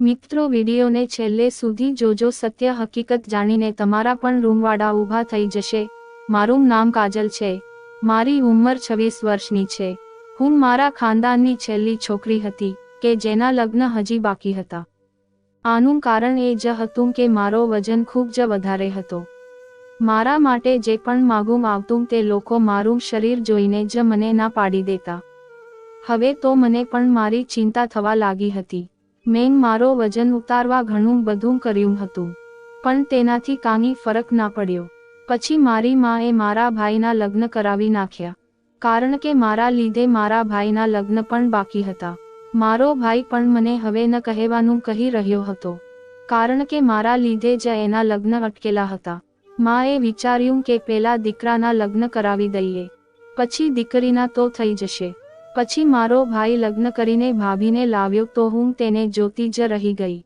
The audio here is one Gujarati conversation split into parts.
મિત્રો વિડીયોને છેલ્લે સુધી જોજો, સત્ય હકીકત જાણીને તમારા પણ રૂમવાડા ઊભા થઈ જશે। મારું નામ કાજલ છે, મારી ઉંમર 26 વર્ષની છે। હું મારા ખાનદાનની છેલ્લી છોકરી હતી કે જેના લગ્ન હજી બાકી હતા। આનું કારણ એ જ હતું કે મારો વજન ખૂબ જ વધારે હતો। મારા માટે જે પણ માગું આવતું તે લોકો મારું શરીર જોઈને જ મને ના પાડી દેતા। હવે તો મને પણ મારી ચિંતા થવા લાગી હતી। મેં મારો વજન ઉતારવા ઘણું બધું કર્યું હતું, પણ તેનાથી કાંઈ ફરક ના પડ્યો। પછી મારી માએ મારા ભાઈના લગ્ન કરાવી નાખ્યા, કારણ કે મારા લીધે મારા ભાઈના લગ્ન પણ બાકી હતા। મારો ભાઈ પણ મને હવે ન કહેવાનું કહી રહ્યો હતો, કારણ કે મારા લીધે જ એના લગ્ન અટકેલા હતા। માએ વિચાર્યું કે પહેલા દીકરાના લગ્ન કરાવી દઈએ, પછી દીકરીના તો થઈ જશે। પછી મારો ભાઈ લગ્ન કરીને ભાભીને લાવ્યો તો હું તેને જોતી જ રહી ગઈ,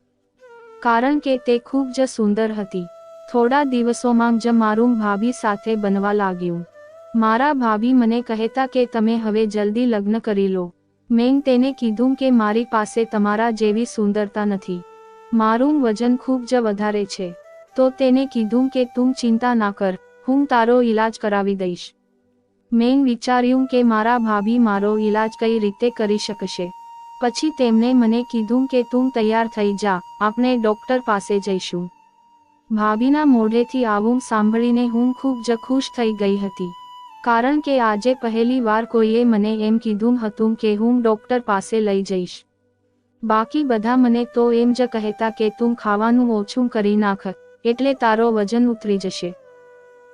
કારણ કે તે ખૂબ જ સુંદર હતી। થોડા દિવસોમાં જ મારું ભાભી સાથે બનવા લાગ્યું। મારા ભાભી મને કહેતા કે તમે હવે જલ્દી લગ્ન કરી લો। મેં તેને કીધું કે મારી પાસે તમારા જેવી સુંદરતા નથી, મારું વજન ખૂબ જ વધારે છે। તો તેને કીધું કે તું ચિંતા ના કર, હું તારો ઈલાજ કરાવી દઈશ। મેં વિચાર્યું કે મારા ભાભી મારો ઈલાજ કઈ રીતે કરી શકશે। પછી તેમણે મને કીધું કે તું તૈયાર થઈ જા, આપણે ડોક્ટર પાસે જઈશું। ભાભીના મોઢેથી આવું સાંભળીને હું ખૂબ જ ખુશ થઈ ગઈ હતી, કારણ કે આજે પહેલી વાર કોઈએ મને એમ કીધું હતું કે હું ડોક્ટર પાસે લઈ જઈશ। બાકી બધા મને તો એમ જ કહેતા કે તું ખાવાનું ઓછું કરી નાખ, એટલે તારો વજન ઉતરી જશે।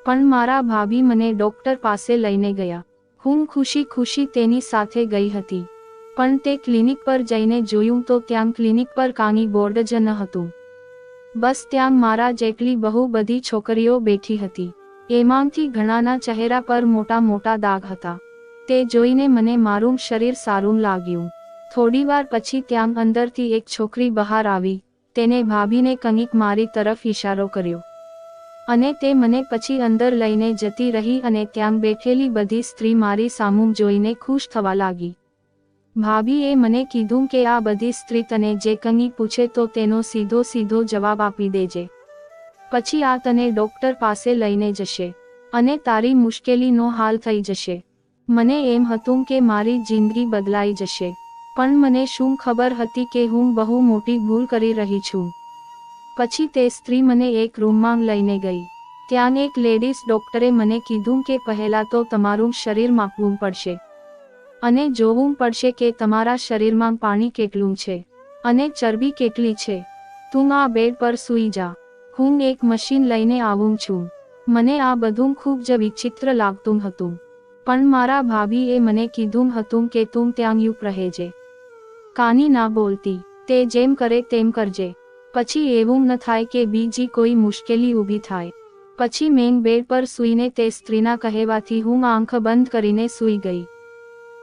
પણ મારા ભાભી મને ડોક્ટર પાસે લઈને ગયા। હું ખુશી ખુશી તેની સાથે ગઈ હતી, પણ તે ક્લિનિક પર જઈને જોયું તો ત્યાં ક્લિનિક પર કાંઈ બોર્ડ જ ન હતું। બસ ત્યાં મારા જેટલી બહુ બધી છોકરીઓ બેઠી હતી, એમાંથી ઘણાના ચહેરા પર મોટા મોટા દાગ હતા। તે જોઈને મને મારું શરીર સારું લાગ્યું। થોડીવાર પછી ત્યાં અંદરથી એક છોકરી બહાર આવી, તેને ભાભીને કંઈક મારી તરફ ઇશારો કર્યો, અને તે મને પછી અંદર લઈને જતી રહી અને ત્યાં બેઠેલી બધી સ્ત્રી મારી સામું જોઈને ખુશ થવા લાગી। ભાભીએ મને કીધું કે આ બધી સ્ત્રી તને જે કંઈ પૂછે તો તેનો સીધો સીધો જવાબ આપી દેજે, પછી આ તને ડોક્ટર પાસે લઈને જશે અને તારી મુશ્કેલીનો હાલ થઈ જશે। મને એમ હતું કે મારી જિંદગી બદલાઈ જશે, પણ મને શું ખબર હતી કે હું બહુ મોટી ભૂલ કરી રહી છું। પછી તે સ્ત્રી મને એક રૂમમાં લઈને ગઈ। ત્યાં એક લેડીઝ ડોક્ટરે મને કીધું કે પહેલા તો તમારું શરીર માપવું પડશે અને જોવું પડશે કે તમારા શરીરમાં પાણી કેટલું છે અને ચરબી કેટલી છે। તું આ બેડ પર સૂઈ જા, હું એક મશીન લઈને આવું છું। મને આ બધું ખૂબ જ વિચિત્ર લાગતું હતું, પણ મારા ભાભીએ મને કીધું હતું કે તું ત્યાં ચૂપ રહેજે, કાની ના બોલતી, તે જેમ કરે તેમ કરજે, પછી એવું ન થાય કે બીજી કોઈ મુશ્કેલી ઊભી થાય। પછી મેં બેડ પર સૂઈને તે સ્ત્રીના કહેવાથી હું આંખ બંધ કરીને સૂઈ ગઈ।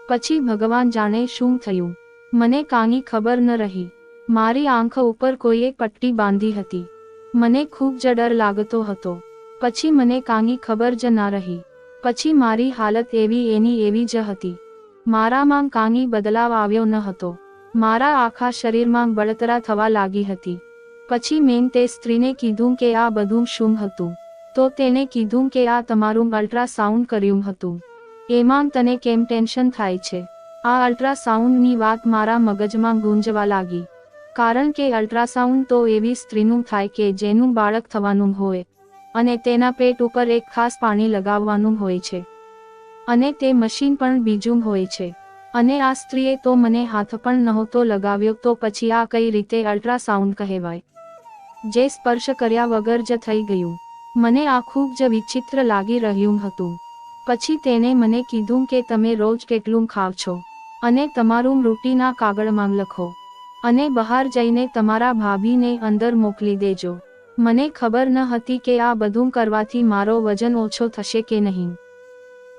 પછી ભગવાન જાણે શું થયું, મને કાંઈ ખબર ન રહી। મારી આંખ ઉપર કોઈએ પટ્ટી બાંધી હતી, મને ખૂબ જ ડર લાગતો હતો। પછી મને કાંઈ ખબર જ ના રહી। પછી મારી હાલત એવી એની એવી જ હતી, મારામાં કાંઈ બદલાવ આવ્યો ન હતો, મારા આખા શરીરમાં બળતરા થવા લાગી હતી। પછી મેં તે સ્ત્રીને કીધું કે આ બધું શું હતું, તો તેણે કીધું કે આ તમારું અલ્ટ્રાસાઉન્ડ કર્યું હતું, એમાં તને કેમ ટેન્શન થાય છે। આ અલ્ટ્રાસાઉન્ડની વાત મારા મગજમાં ગૂંજવા લાગી, કારણ કે અલ્ટ્રાસાઉન્ડ તો એવી સ્ત્રીનું થાય કે જેનું બાળક થવાનું હોય અને તેના પેટ ઉપર એક ખાસ પાણી લગાવવાનું હોય છે, અને તે મશીન પણ બીજું હોય છે, અને આ સ્ત્રીએ તો મને હાથ પણ નહોતો લગાવ્યો, તો પછી આ કઈ રીતે અલ્ટ્રાસાઉન્ડ કહેવાય, જે સ્પર્શ કર્યા વગર જ થઈ ગયું। મને આ ખૂબ જ વિચિત્ર લાગી રહ્યું હતું। પછી તેણે મને કીધું કે તમે રોજ કેટલું ખાવ છો અને તમારું રૂટીન આ કાગળમાં લખો અને બહાર જઈને તમારા ભાભીને અંદર મોકલી દેજો। મને ખબર ન હતી કે આ બધું કરવાથી મારો વજન ઓછો થશે કે નહીં।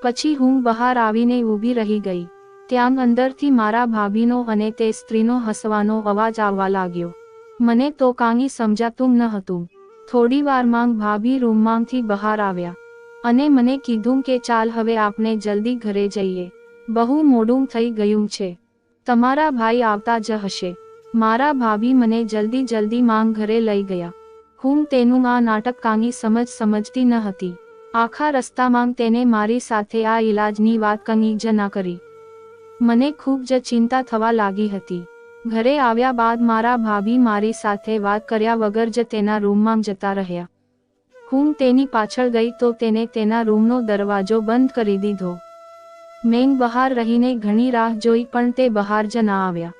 પછી હું બહાર આવીને ઊભી રહી ગઈ। ત્યાં અંદરથી મારા ભાભીનો અને તે સ્ત્રીનો હસવાનો અવાજ આવવા લાગ્યો। મને તો કાંઈ સમજાતું ન હતું। થોડી વારમાં ભાભી રૂમમાંથી બહાર આવ્યા અને મને કીધું કે ચાલ હવે આપણે જલ્દી ઘરે જઈએ, બહુ મોડું થઈ ગયું છે, તમારા ભાઈ આવતા જ હશે। મારા ભાભી મને જલ્દી જલ્દી માંગ ઘરે લઈ ગયા. હું તેનું આ નાટક કાંઈ સમજતી ન હતી. આખા રસ્તામાં તેને મારી સાથે આ ઈલાજની વાત કંઈ જ ના કરી. મને ખૂબ જ ચિંતા થવા લાગી હતી. ઘરે આવ્યા બાદ મારા ભાભી મારી સાથે વાત કર્યા વગર જ તેના રૂમમાં જતા રહ્યા. હું તેની પાછળ ગઈ તો તેને તેના રૂમનો દરવાજો બંધ કરી દીધો. મેં બહાર રહીને ઘણી રાહ જોઈ પણ તે બહાર જ ના આવ્યા.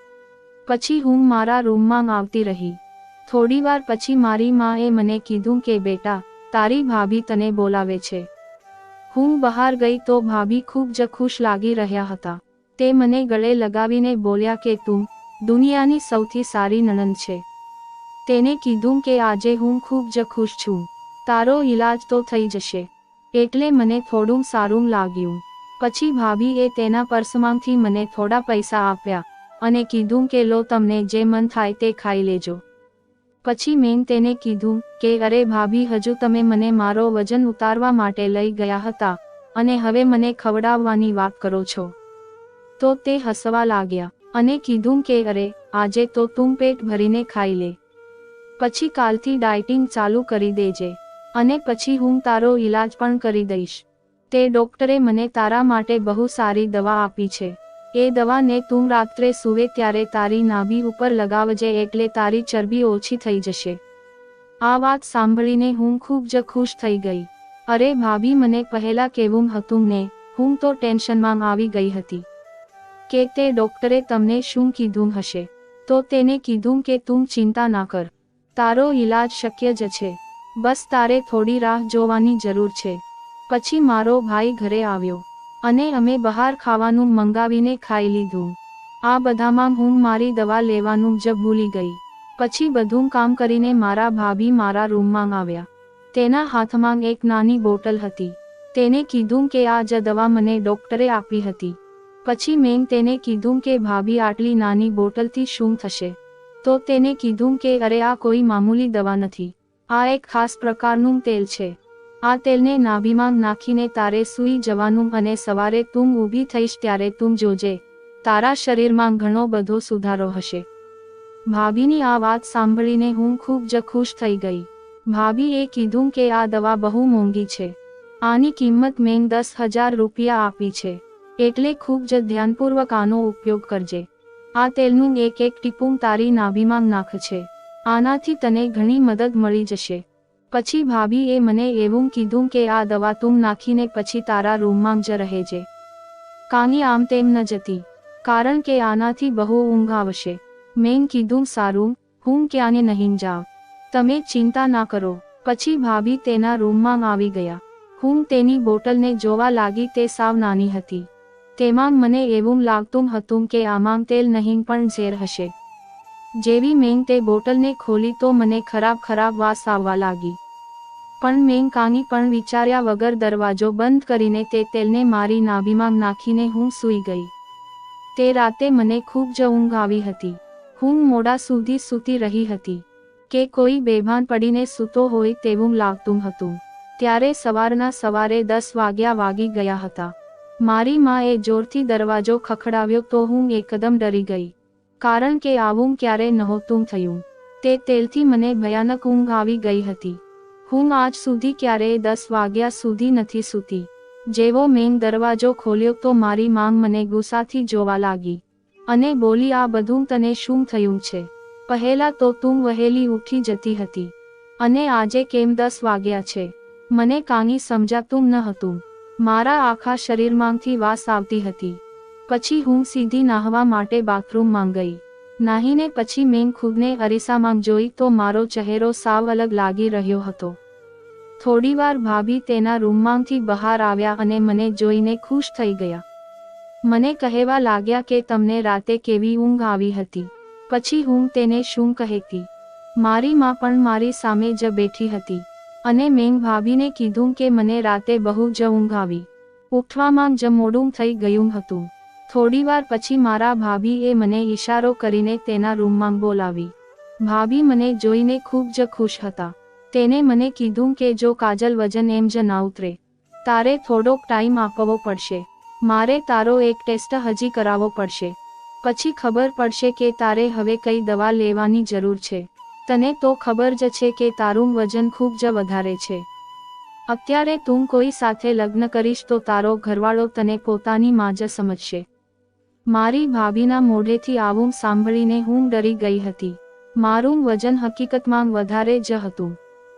પછી હું મારા રૂમમાં આવતી રહી. થોડીવાર પછી મારી માએ મને કીધું કે બેટા, તારી ભાભી તને બોલાવે છે. હું બહાર ગઈ તો ભાભી ખૂબ જ ખુશ લાગી રહ્યા હતા. તે મને ગળે લગાવીને બોલ્યા કે તું દુનિયાની સૌથી સારી નણંદ છે. તેને કીધું કે આજે હું ખૂબ જ ખુશ છું. તારો ઈલાજ તો થઈ જશે. એટલે મને થોડું સારું લાગ્યું. પછી ભાભીએ તેના પર્સમાંથી મને થોડા પૈસા આપ્યા અને કીધું કે લો, તમને જે મન થાય તે ખાઈ લેજો. પછી મેં તેને કીધું કે અરે ભાભી, હજુ તમે મને મારો વજન ઉતારવા માટે લઈ ગયા હતા અને હવે મને ખવડાવવાની વાત કરો છો. તો તે હસવા લાગ્યા અને કીધું કે અરે, આજે તો તું પેટ ભરીને ખાઈ લે. પછી કાલથી ડાયટિંગ ચાલુ કરી દેજે અને પછી હું તારો ઈલાજ પણ કરી દઈશ. તે ડોક્ટરે મને તારા માટે બહુ સારી દવા આપી છે. એ દવાને તું રાત્રે સૂવે ત્યારે તારી નાભી ઉપર લગાવજે એટલે તારી ચરબી ઓછી થઈ જશે. આ વાત સાંભળીને હું ખૂબ જ ખુશ થઈ ગઈ. અરે ભાભી, મને પહેલા કેવું હતું ને, હું તો ટેન્શનમાં આવી ગઈ હતી કે તે ડોક્ટરે તમને શું કીધું હશે. તો તેને કીધું કે તું ચિંતા ના કર, તારો ઈલાજ શક્ય જ છે. બસ તારે થોડી રાહ જોવાની જરૂર છે. પછી મારો ભાઈ ઘરે આવ્યો અને અમે બહાર ખાવાનું મંગાવીને ખાઈ લીધું. આ બધામાં હું મારી દવા લેવાનું જ ભૂલી ગઈ. પછી બધું કામ કરીને મારા ભાભી મારા રૂમમાં આવ્યા. તેના હાથમાં એક નાની બોટલ હતી. તેને કીધું કે આ જ દવા મને ડોક્ટરે આપી હતી. પછી મેં તેને કીધું કે ભાભી, આટલી નાની બોટલથી શું થશે? તો તેને કીધું કે અરે, આ કોઈ મામૂલી દવા નથી. આ એક ખાસ પ્રકારનું તેલ છે. આ તેલને નાભીમાં નાખીને તારે સૂઈ જવાનું અને સવારે તું ઊભી થઈશ ત્યારે તું જોજે, તારા શરીરમાં ઘણો બધો સુધારો હશે. ભાભીની આ વાત સાંભળીને હું ખૂબ જ ખુશ થઈ ગઈ. ભાભીએ કીધું કે આ દવા બહુ મોંઘી છે. આની કિંમત મેં 10,000 રૂપિયા આપી છે. એટલે ખૂબ જ ધ્યાનપૂર્વક આનો ઉપયોગ કરજે. આ તેલનું એક એક ટીપું તારી નાભીમાં નાખજે. આનાથી તને ઘણી મદદ મળી જશે. પછી ભાભીએ મને એવું કીધું કે આ દવા તું નાખીને પછી તારા રૂમમાં જ રહેજે. કાંઈ આમ તેમ ન જતી, કારણ કે આનાથી બહુ ઊંઘ આવશે. મેં કીધું સારું, હું ક્યાંય નહીં જાઉં, તમે ચિંતા ના કરો. પછી ભાભી તેના રૂમમાં આવી ગયા. હું તેની બોટલને જોવા લાગી. તે સાવ નાની હતી. તેમાં મને એવું લાગતું હતું કે આમાં તેલ નહીં પણ ઝેર હશે. જેવી મેં તે બોટલને ખોલી તો મને ખરાબ વાસ આવવા લાગી. પણ મેં કાંઈ પણ વિચાર્યા વગર દરવાજો બંધ કરીને તે તેલને મારી નાભીમાં નાખીને હું સૂઈ ગઈ. તે રાતે મને ખૂબ જ ઊંઘ આવી હતી. હું મોડા સુધી સૂતી રહી હતી કે કોઈ બેભાન પડીને સૂતો હોય તેવું લાગતું હતું. ત્યારે સવારે 10 વાગી ગયા હતા. મારી માએ જોરથી દરવાજો ખખડાવ્યો તો હું એકદમ ડરી ગઈ, કારણ કે આવું ક્યારે નહોતું થયું. તે તેલથી મને ભયાનક ઊંઘ આવી ગઈ હતી. હું આજ સુધી ક્યારેય 10 વાગ્યા સુધી નથી સૂતી. જેવો મેં દરવાજો ખોલ્યો તો મારી માંગ મને ગુસ્સાથી જોવા લાગી અને બોલી, આ બધું તને શું થયું છે? પહેલા તો તું વહેલી ઉઠી જતી હતી અને આજે કેમ 10 વાગ્યા છે? મને કાંઈ સમજાતું ન હતું. મારા આખા શરીરમાંથી વાસ આવતી હતી. પછી હું સીધી નાહવા માટે બાથરૂમમાં ગઈ. નાહીને પછી મેં ખુદને અરીસામાં જોઈ તો મારો ચહેરો સાવ અલગ લાગી રહ્યો હતો. થોડીવાર ભાભી તેના રૂમમાંથી બહાર આવ્યા અને મને જોઈને ખુશ થઈ ગયા. મને કહેવા લાગ્યા કે તમને રાતે કેવી ઊંઘ આવી હતી. પછી હું તેને શું કહેતી. મારી માં પણ મારી સામે જ બેઠી હતી અને મેં ભાભીને કીધું કે મને રાતે બહુ જ ઊંઘ આવી. ઉઠવામાં જ મોડું થઈ ગયું હતું. થોડીવાર પછી મારા ભાભીએ મને ઈશારો કરીને તેના રૂમમાં બોલાવી. ભાભી મને જોઈને ખૂબ જ ખુશ હતા. તેને મને કીધું કે જો કાજલ, વજન એમ જ ના ઉતરે, તારે થોડોક ટાઈમ આપવો પડશે. મારે તારો એક ટેસ્ટ હજી કરાવવો પડશે. પછી ખબર પડશે કે તારે હવે કઈ દવા લેવાની જરૂર છે. તને તો ખબર જ છે કે તારું વજન ખૂબ જ વધારે છે. અત્યારે તું કોઈ સાથે લગ્ન કરીશ તો તારો ઘરવાળો તને પોતાની માં જ સમજશે. મારી ભાભીના મોઢેથી આવું સાંભળીને હું ડરી ગઈ હતી. મારું વજન હકીકતમાં વધારે જ હતું.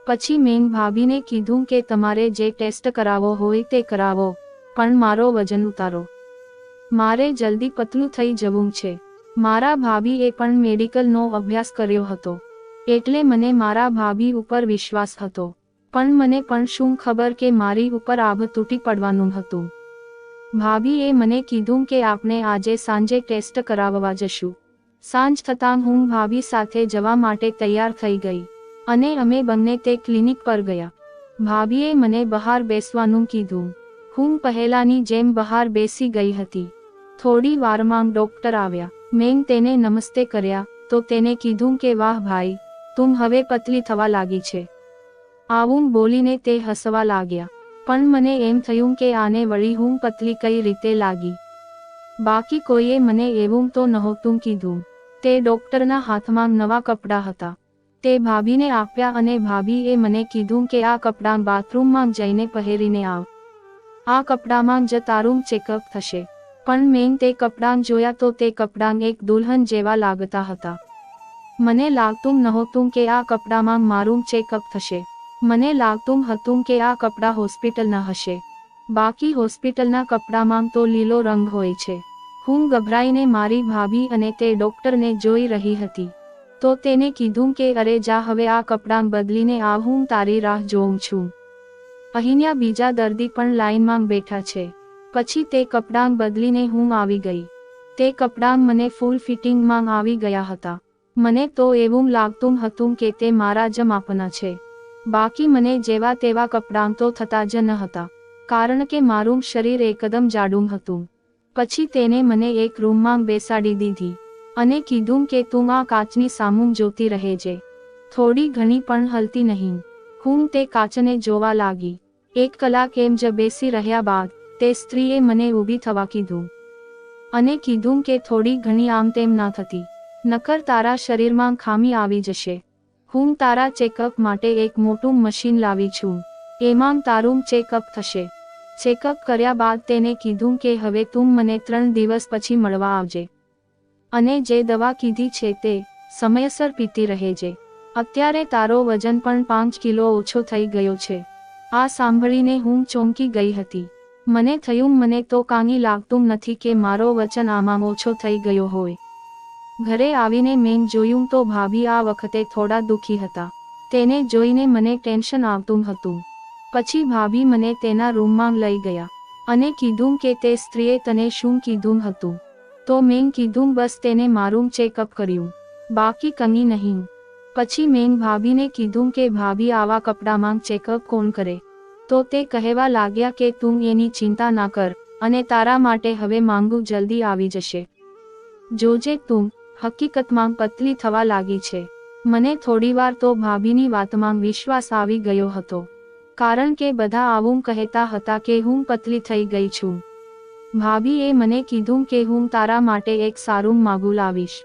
પછી મેં ભાભીને કીધું કે તમારે જે ટેસ્ટ કરાવવો હોય તે કરાવો, પણ મારો વજન ઉતારો. મારે જલ્દી પતલું થઈ જવું છે. મારા ભાભીએ પણ મેડિકલનો અભ્યાસ કર્યો હતો, એટલે મને મારા ભાભી ઉપર વિશ્વાસ હતો. પણ મને પણ શું ખબર કે મારી ઉપર આભ તૂટી પડવાનું હતું. ભાભીએ મને કીધું કે આપણે આજે સાંજે ટેસ્ટ કરાવવા જશું. સાંજ થતાં હું ભાભી સાથે જવા માટે તૈયાર થઈ ગઈ અને અમે બંને તે ક્લિનિક પર ગયા. ભાભીએ મને બહાર બેસવાનું કીધું. હું પહેલાની જેમ બહાર બેસી ગઈ હતી. થોડી વારમાં ડોક્ટર આવ્યા. મેં તેને નમસ્તે કર્યા તો તેને કીધું કે વાહ ભાઈ, તું હવે પતલી થવા લાગી છે. આવું બોલીને તે હસવા લાગ્યા. પણ મને એમ થયું કે આને વળી હું પતલી કઈ રીતે લાગી. બાકી કોઈએ મને એવું તો નહોતું કીધું. તે ડોક્ટરના હાથમાં નવા કપડાં હતા. તે ભાભીને આપ્યા અને ભાભીએ મને કીધું કે આ કપડાં બાથરૂમમાં જઈને પહેરીને આવ. આ કપડામાં જ તારું ચેકઅપ થશે. પણ મેં તે કપડાં જોયા તો તે કપડાં એક દુલ્હન જેવા લાગતા હતા. મને લાગતું નહોતું કે આ કપડામાં મારું ચેકઅપ થશે. મને લાગતું હતું કે આ કપડાં હોસ્પિટલના હશે. બાકી હોસ્પિટલના કપડામાં તો લીલો રંગ હોય છે. હું ગભરાઈને મારી ભાભી અને તે ડોક્ટરને જોઈ રહી હતી. તો તેને કીધું કે અરે જા હવે આ કપડાં બદલીને આવ, હું તારી રાહ જોઉં છું. અહીંયા બીજા દર્દી પણ લાઈનમાં બેઠા છે. પછી તે કપડાં બદલીને હું આવી ગઈ. તે કપડાં મને ફૂલ ફિટિંગમાં આવી ગયા હતા. મને તો એવું લાગતું હતું કે તે મારા જ માપના છે. બાકી મને જેવા તેવા કપડાં તો થતા જ ન હતા, કારણ કે મારું શરીર એકદમ જાડું હતું. પછી તેને મને એક રૂમમાં બેસાડી દીધી અને કીધું કે તું આ કાચની સામું જોતી રહેજે, થોડી ઘણી પણ હલતી નહીં. હું તે કાચને જોવા લાગી. 1 કલાક એમ જ બેસી રહ્યા બાદ તે સ્ત્રીએ મને ઊભી થવા કીધું અને કીધું કે થોડી ઘણી આમ તેમ ના થતી, નકર તારા શરીરમાં ખામી આવી જશે. હું તારા ચેકઅપ માટે એક મોટું મશીન લાવી છું, એમાં તારું ચેકઅપ થશે. ચેકઅપ કર્યા બાદ તેને કીધું કે હવે તું મને 3 દિવસ પછી મળવા આવજે અને જે દવા કીધી છે તે સમયસર પીતી રહેજે. અત્યારે તારો વજન પણ 5 કિલો ઓછો થઈ ગયો છે. આ સાંભળીને હું ચોંકી ગઈ હતી. મને થયું મને તો કાંઈ લાગતું નથી કે મારો વજન આમાં ઓછો થઈ ગયો હોય. ઘરે આવીને મેં જોયું તો ભાભી આ વખતે થોડા દુખી હતા. તેને જોઈને મને ટેન્શન આવતું હતું. પછી ભાભી મને તેના રૂમમાં લઈ ગયા અને કીધું કે તે સ્ત્રીએ તને શું કીધું હતું. તો મેં કીધું બસ તેને મારું ચેકઅપ કર્યું, બાકી કંઈ નહીં. પછી મેં ભાભીને કીધું કે ભાભી આવા કપડામાં ચેકઅપ કોણ કરે. તો તે કહેવા લાગ્યા કે તું એની ચિંતા ના કર અને તારા માટે હવે માંગુ જલ્દી આવી જશે. જોજે તું હકીકતમાં પતલી થવા લાગી છે. મને થોડીવાર તો ભાભીની વાતમાં વિશ્વાસ આવી ગયો હતો, કારણ કે બધા આવું કહેતા હતા કે હું પતલી થઈ ગઈ છું. ભાભીએ મને કીધું કે હું તારા માટે એક સારું માગું લાવીશ.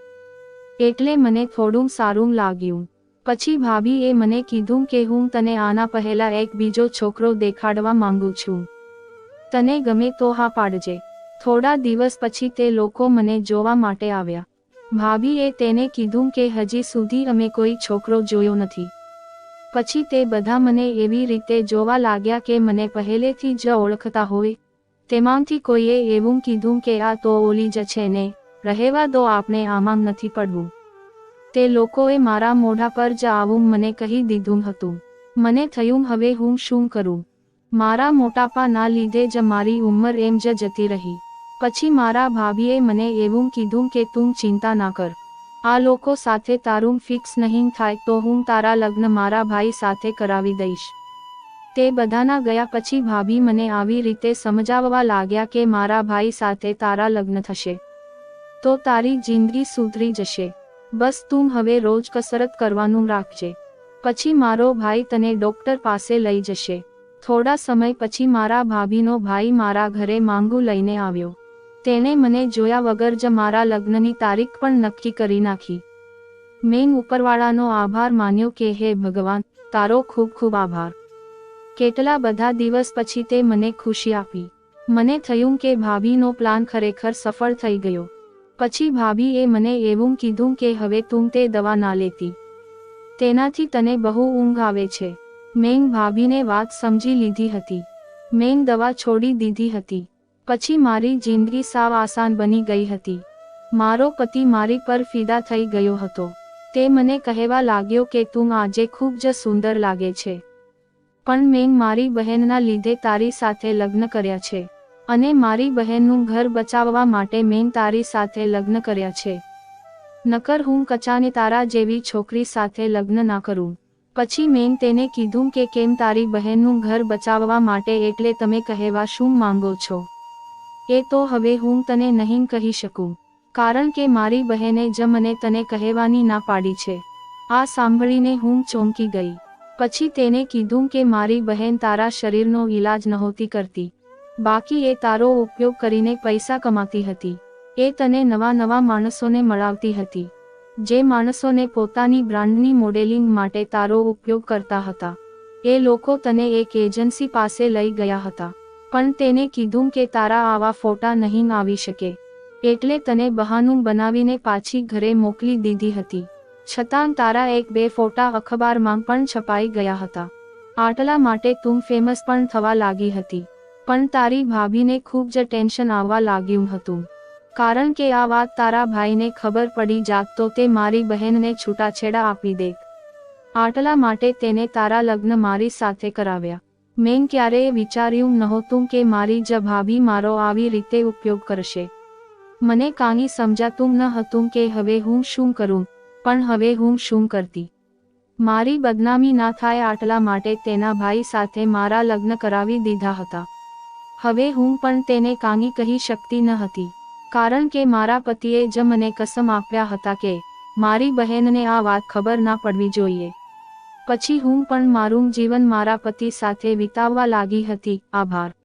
એટલે મને થોડું સારું લાગ્યું. પછી ભાભીએ મને કીધું કે હું તને આના પહેલા એક બીજો છોકરો દેખાડવા માંગુ છું. તને ગમે તો હા પાડજે. થોડા દિવસ પછી તે લોકો મને જોવા માટે આવ્યા. ભાભીએ તેને કીધું કે હજી સુધી અમે કોઈ છોકરો જોયો નથી. પછી તે બધા મને એવી રીતે જોવા લાગ્યા કે મને પહેલેથી જ ઓળખતા હોય. તેમાંથી કોઈએ એવું કીધું કે આ તો ઓલી જ છે ને, રહેવા દો, આપણે આમાં નથી પડવું. તે લોકોએ મારા મોઢા પર જ આવું મને કહી દીધું હતું. મને થયું હવે હું શું કરું. મારા મોટાપાના લીધે જ મારી ઉંમર એમ જ જતી રહી. પછી મારા ભાભીએ મને એવું કીધું કે તું ચિંતા ના કર, આ લોકો સાથે તારું ફિક્સ નહીં થાય તો હું તારા લગ્ન મારા ભાઈ સાથે કરાવી દઈશ. તે બધાના ગયા પછી ભાભી મને આવી રીતે સમજાવવા લાગ્યા કે મારા ભાઈ સાથે તારા લગ્ન થશે તો તારી જિંદગી સુધરી જશે. બસ તું હવે રોજ કસરત કરવાનું રાખજે. પછી મારો ભાઈ તને ડોક્ટર પાસે લઈ જશે. થોડા સમય પછી મારા ભાભીનો ભાઈ મારા ઘરે માંગુ લઈને આવ્યો. તેણે મને જોયા વગર જ મારા લગ્નની તારીખ પણ નક્કી કરી નાખી. મેં ઉપરવાળાનો આભાર માન્યો કે હે ભગવાન, તારો ખૂબ ખૂબ આભાર. કેટલા બધા દિવસ પછી તે મને ખુશી આપી. મને થયું કે ભાભીનો પ્લાન ખરેખર સફળ થઈ ગયો. પછી ભાભીએ મને એવું કીધું કે હવે તું તે દવા ના લેતી, તેનાથી તને બહુ ઊંઘ આવે છે. મેં ભાભીને વાત સમજી લીધી હતી. મેં દવા છોડી દીધી હતી. પછી મારી જિંદગી સાવ આસાન બની ગઈ હતી. મારો પતિ મારી પર ફિદા થઈ ગયો હતો. તે મને કહેવા લાગ્યો કે તું આજે ખૂબ જ સુંદર લાગે છે, પણ મેં મારી બહેનના લીધે તારી સાથે લગ્ન કર્યા છે, અને મારી બહેનનું ઘર બચાવવા માટે મેં તારી સાથે લગ્ન કર્યા છે. નકર હું કચાને તારા જેવી છોકરી સાથે લગ્ન ના કરું. પછી મેં તેને કીધું કે કેમ તારી બહેનનું ઘર બચાવવા માટે, એટલે તમે કહેવા શું માંગો છો એ તો હવે હું તને નહીં કહી શકું, કારણ કે મારી બહેને જ મને તને કહેવાની ના પાડી છે. આ સાંભળીને હું ચોંકી ગઈ. પછી તેને કીધું કે મારી બહેન તારા શરીરનો ઈલાજ નહોતી કરતી, બાકી એ તારો ઉપયોગ કરીને પૈસા કમાતી હતી. એ તને નવા નવા માણસોને મળાવતી હતી, જે માણસોને પોતાની બ્રાન્ડની મોડેલિંગ માટે તારો ઉપયોગ કરતા હતા. એ લોકો તને એક એજન્સી પાસે લઈ ગયા હતા, પણ તેને કીધું કે તારા આવા ફોટા નહીં આવી શકે, એટલે તને બહાનું બનાવીને પાછી ઘરે મોકલી દીધી હતી. છતાં તારા 1-2 ફોટા અખબારમાં પણ છપાઈ ગયા હતા. આટલા માટે તું ફેમસ પણ થવા લાગી હતી. પણ તારી ભાભીને ખૂબ જ ટેન્શન આવવા લાગ્યું હતું, કારણ કે આ વાત તારા ભાઈને ખબર પડી જાત તો તે મારી બહેનને છૂટાછેડા આપી દેત. આટલા માટે તેને તારા લગ્ન મારી સાથે કરાવ્યા. મેં ક્યારેય વિચાર્યું નહોતું કે મારી જ ભાભી મારો આવી રીતે ઉપયોગ કરશે. મને કાંઈ સમજાતું ન હતું કે હવે હું શું કરું, પણ હવે હું શું કરતી. મારી બદનામી ના થાય આટલા માટે તેના ભાઈ સાથે મારા લગ્ન કરાવી દીધા હતા. હવે હું પણ તેને કાંઈ કહી શકતી ન હતી, કારણ કે મારા પતિએ જ મને કસમ આપ્યા હતા કે મારી બહેનને આ વાત ખબર ના પડવી જોઈએ. પછી હું પણ મારું જીવન મારા પતિ સાથે વિતાવવા લાગી હતી. આભાર.